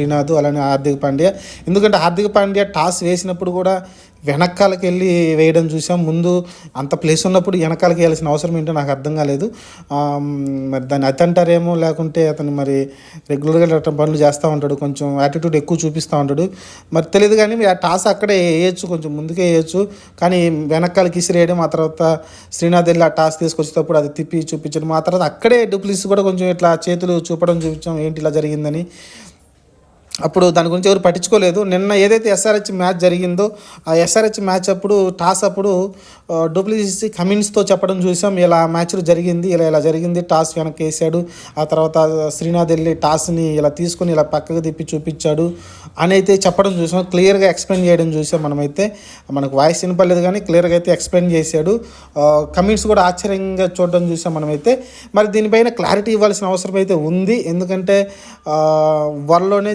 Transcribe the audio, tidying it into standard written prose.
శ్రీనాథ్ అలానే హార్దిక్ పాండ్యా. ఎందుకంటే హార్దిక్ పాండ్యా టాస్ వేసినప్పుడు కూడా వెనకాలకి వెళ్ళి వేయడం చూసాం. ముందు అంత ప్లేస్ ఉన్నప్పుడు వెనకాలకి వేయాల్సిన అవసరం ఏంటో నాకు అర్థం కాలేదు. మరి దాన్ని అతంటారేమో, లేకుంటే అతను మరి రెగ్యులర్గా అట్లా పనులు చేస్తూ ఉంటాడు, కొంచెం యాటిట్యూడ్ ఎక్కువ చూపిస్తూ ఉంటాడు, మరి తెలియదు. కానీ ఆ టాస్ అక్కడే వేయచ్చు, కొంచెం ముందుకే వేయచ్చు. కానీ వెనకాలకి ఇసిరేయడం, ఆ తర్వాత శ్రీనాథ్ వెళ్ళి ఆ టాస్ తీసుకొచ్చేటప్పుడు అది తిప్పి చూపించడం, ఆ తర్వాత అక్కడే డూప్లిసిస్ కూడా కొంచెం ఇట్లా చేతులు చూపించాం ఏంటి ఇలా జరిగిందని. అప్పుడు దాని గురించి ఎవరు పట్టించుకోలేదు. నిన్న ఏదైతే ఎస్ఆర్హెచ్ మ్యాచ్ జరిగిందో ఆ ఎస్ఆర్హెచ్ మ్యాచ్ అప్పుడు టాస్ అప్పుడు డూప్లిసిస్ కమిన్స్తో చెప్పడం చూసాం, ఇలా మ్యాచ్లో జరిగింది, ఇలా జరిగింది, టాస్ వెనక్కి వేసాడు, ఆ తర్వాత శ్రీనాథ్ వెళ్ళి టాస్ని ఇలా తీసుకుని ఇలా పక్కకు తిప్పి చూపించాడు అని అయితే చెప్పడం చూసాం. క్లియర్గా ఎక్స్ప్లెయిన్ చేయడం చూసాం. మనకు వాయిస్ వినపడలేదు కానీ క్లియర్గా అయితే ఎక్స్ప్లెయిన్ చేశాడు. కమిన్స్ కూడా ఆశ్చర్యంగా చూడడం చూసాం మనమైతే. మరి దీనిపైన క్లారిటీ ఇవ్వాల్సిన అవసరం అయితే ఉంది. ఎందుకంటే వరల్డ్లోనే